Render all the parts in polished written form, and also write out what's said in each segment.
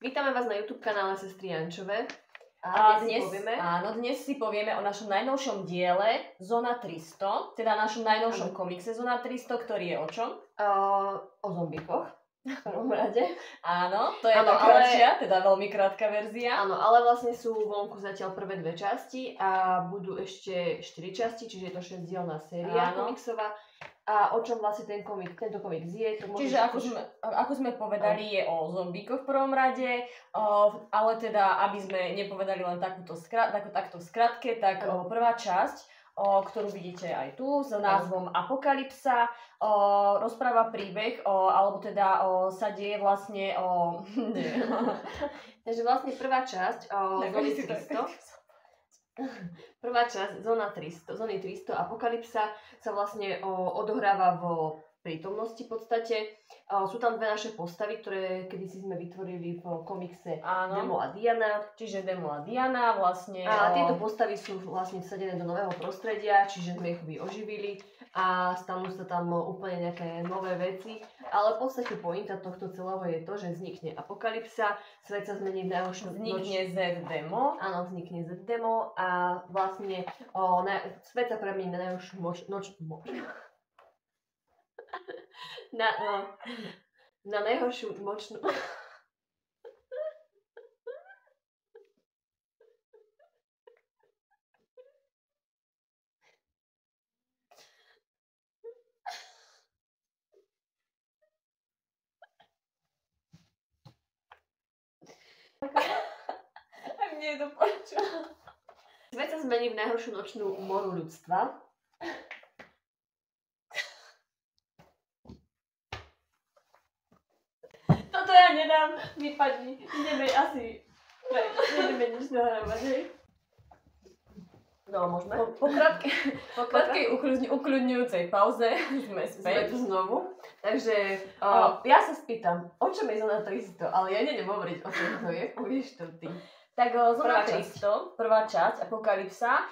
Vítame vás na YouTube kanále Sestry Jančové. A dnes si povieme o našom najnovšom diele Zóna 300, teda našom najnovšom komikse Zóna 300, ktorý je o čom? O zombíkoch. V prvom rade. Áno, to je tá kratšia, teda veľmi krátka verzia. Áno, ale vlastne sú vonku zatiaľ prvé 2 časti a budú ešte 4 časti, čiže je to 6-dielna séria komiksová. A o čom vlastne tento komiks je? Čiže ako sme povedali, je o zombíkoch v prvom rade, ale teda, aby sme nepovedali len takto v skratke, tak prvá časť, ktorú vidíte aj tu, s názvom Apokalypsa, rozpráva príbeh, alebo teda sa deje vlastne o... Takže vlastne prvá časť Zóny 300. Prvá časť Zóny 300 Apokalypsa sa vlastne odohráva vo prítomnosti v podstate. Sú tam 2 naše postavy, ktoré kedysi sme vytvorili v komikse Demo a Diana. Čiže Demo a Diana vlastne... A tieto postavy sú vlastne vsadené do nového prostredia, čiže sme ich oživili a stanú sa tam úplne nejaké nové veci. Ale v podstate pointa tohto celého je to, že vznikne apokalypsa, svet sa zmení v najhoršiu Vznikne Z-Demo. Áno, vznikne Z-Demo a vlastne svet sa premení na najhoršiu na najhoršiu močnú... A mne je to počuť. Svet sa zmení v najhoršiu nočnú moru ľudstva. Toto ja nedám, vypadni. Ideme nič nahrávať, hej? No, môžeme. Po krátkej ukľudňujúcej pauze sme späť. Sme tu znovu. Takže ja sa spýtam, o čom je Zóna 300, ale ja neviem hovoriť, o čom to je. Povieš to ty. Tak Zóna 300, prvá časť, Apokalypsa,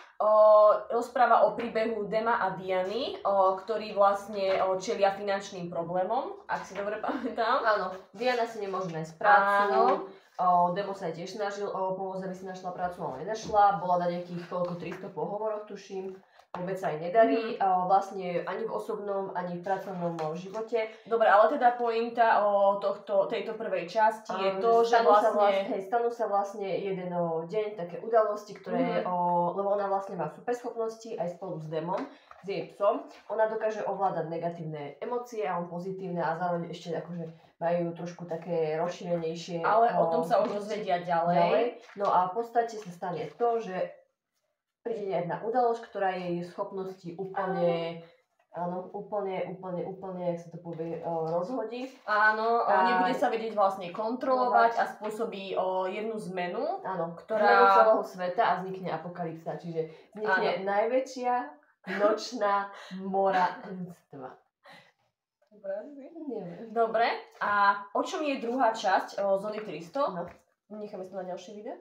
rozpráva o príbehu Dema a Diany, ktorí vlastne čelia finančným problémom, ak si dobre pamätám. Áno, Diana si nemôže nájsť prácu. Demo sa aj tiež snažil pomôcť, aby si našla prácu, ale nenašla. Bola na nejakých 300 pohovoroch, tuším. Vôbec sa aj nedarí, vlastne ani v osobnom, ani v pracovnom živote. Dobre, ale teda pointa tejto prvej časti je to, že stanú sa vlastne jeden deň také udalosti, ktoré, lebo ona vlastne má superschopnosti aj spolu s Demom, s jej psom. Ona dokáže ovládať negatívne emócie a on pozitívne a zároveň ešte akože majú trošku také rozšírenejšie. Ale o tom sa už dozvedia ďalej. No a v podstate sa stane to, že príde jedna udalosť, ktorá jej schopnosti úplne, jak sa to povie, rozhodí. Áno, nebude sa vedieť vlastne kontrolovať a spôsobí jednu zmenu, zmenu celého sveta a vznikne apokalypsa. Čiže vznikne najväčšia nočná mora ľudstva. Dobre, a o čom je druhá časť Zóny 300? Necháme sa na ďalšie video.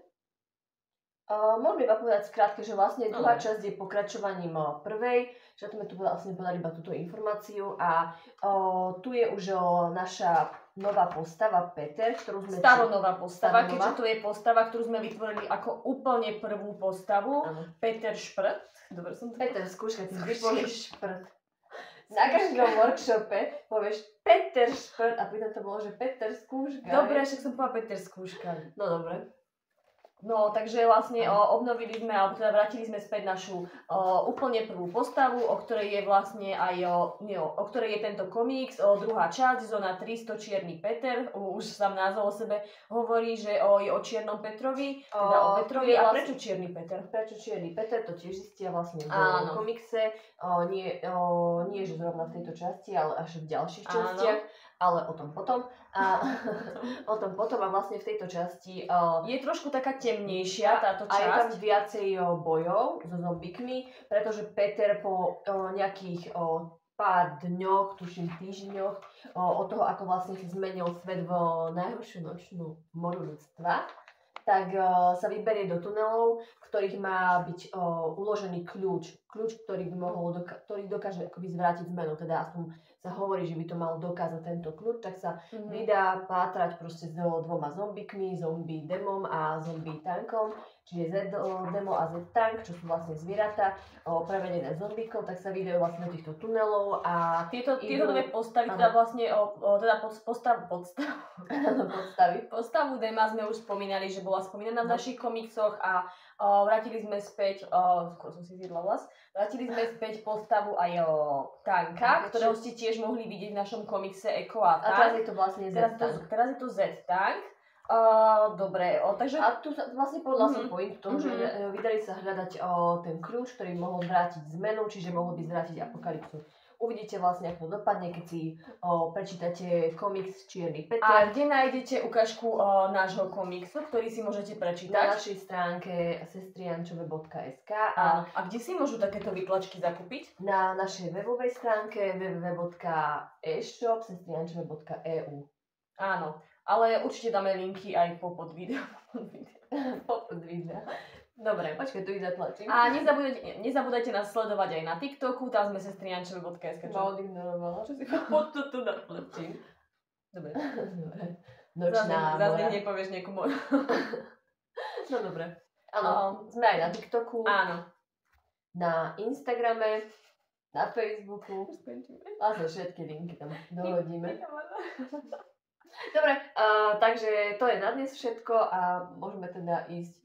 Môžeme iba povedať skrátke, že vlastne druhá časť je pokračovaním prvej, že sme tu vlastne podali iba túto informáciu a tu je už naša nová postava Peter, ktorú sme... Staronová postava, keďže to je postava, ktorú sme vytvorili ako úplne prvú postavu. Peter Šprt. Dobre som to... Peter Skúška, ty vždy povieš Šprt. Na každom workshope povieš Peter Šprt a potom to bolo, že Peter Skúška. Dobre, však som povedala Peter Skúška. No dobre. No, takže vlastne obnovili sme, alebo teda vrátili sme späť našu úplne prvú postavu, o ktorej je vlastne aj, o ktorej je tento komiks, druhá časť, Zóna 300, Čierny Peter, už sám názov o sebe hovorí, že je o Čiernom Petrovi, teda o Petrovi. A prečo Čierny Peter? Prečo Čierny Peter, to tiež zistia vlastne v komikse, nie že zrovna v tejto časti, ale až v ďalších častiach. Ale o tom potom. A vlastne v tejto časti... je trošku taká temnejšia táto časť. A je tam viacej bojov so zombíkmi, pretože Peter po nejakých pár dňoch, tuším týždňoch, od toho, ako vlastne sa zmenil svet v najhoršiu nočnú moru ľudstva, tak sa vyberie do tunelov, v ktorých má byť uložený kľúč k kľúč, ktorý by mohol, ktorý dokáže akoby zvrátiť zmenu, teda aspoň sa hovorí, že by to mal dokázať tento kľúč, tak sa vydá pátrať proste s dvoma zombikmi, zombie demom a zombie tankom, čiže Z demo a Z tank, čo sú vlastne zvieratá, prevedené zombikov, tak sa vydajú vlastne do týchto tunelov a tieto dve postavy, teda vlastne postavu Dema sme už spomínali, že bola spomínaná v našich komiksoch a vrátili sme späť, skôr som si zjedla vlas, vrátili sme späť postavu aj Tanka, ktorého ste tiež mohli vidieť v našom komikse Echo a Tank. A teraz je to vlastne Z-Tank. Teraz je to Z-Tank. Dobre, takže... A tu sa vlastne podľa som point v tom, že vydali sa hľadať ten kľúč, ktorý mohol zvrátiť zmenu, čiže mohol by zvrátiť apokalypsu. Uvidíte vlastne, ako to dopadne, keď si prečítate komiks Čierny Peter. A kde nájdete ukážku nášho komiksu, ktorý si môžete prečítať? Na našej stránke sestriančove.sk. A kde si môžu takéto vytlačky zakúpiť? Na našej webovej stránke www.eshop.sestriančove.eu. Áno, ale určite dáme linky aj pod video. Pod video. Dobre, počkaj, tu ich zatlačím. A nezabudajte nás sledovať aj na TikToku, tam sme sestriančove.sk. Ma odignorovala. Čo si pod to tu natlačím. Dobre. Nočná mora. Zase nepovieš niekomu. No dobre. Áno, sme aj na TikToku. Áno. Na Instagrame, na Facebooku. A sa všetky linky tam dohodíme. Dobre, takže to je na dnes všetko a môžeme teda ísť.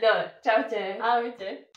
Dobre, čaute. Ahojte.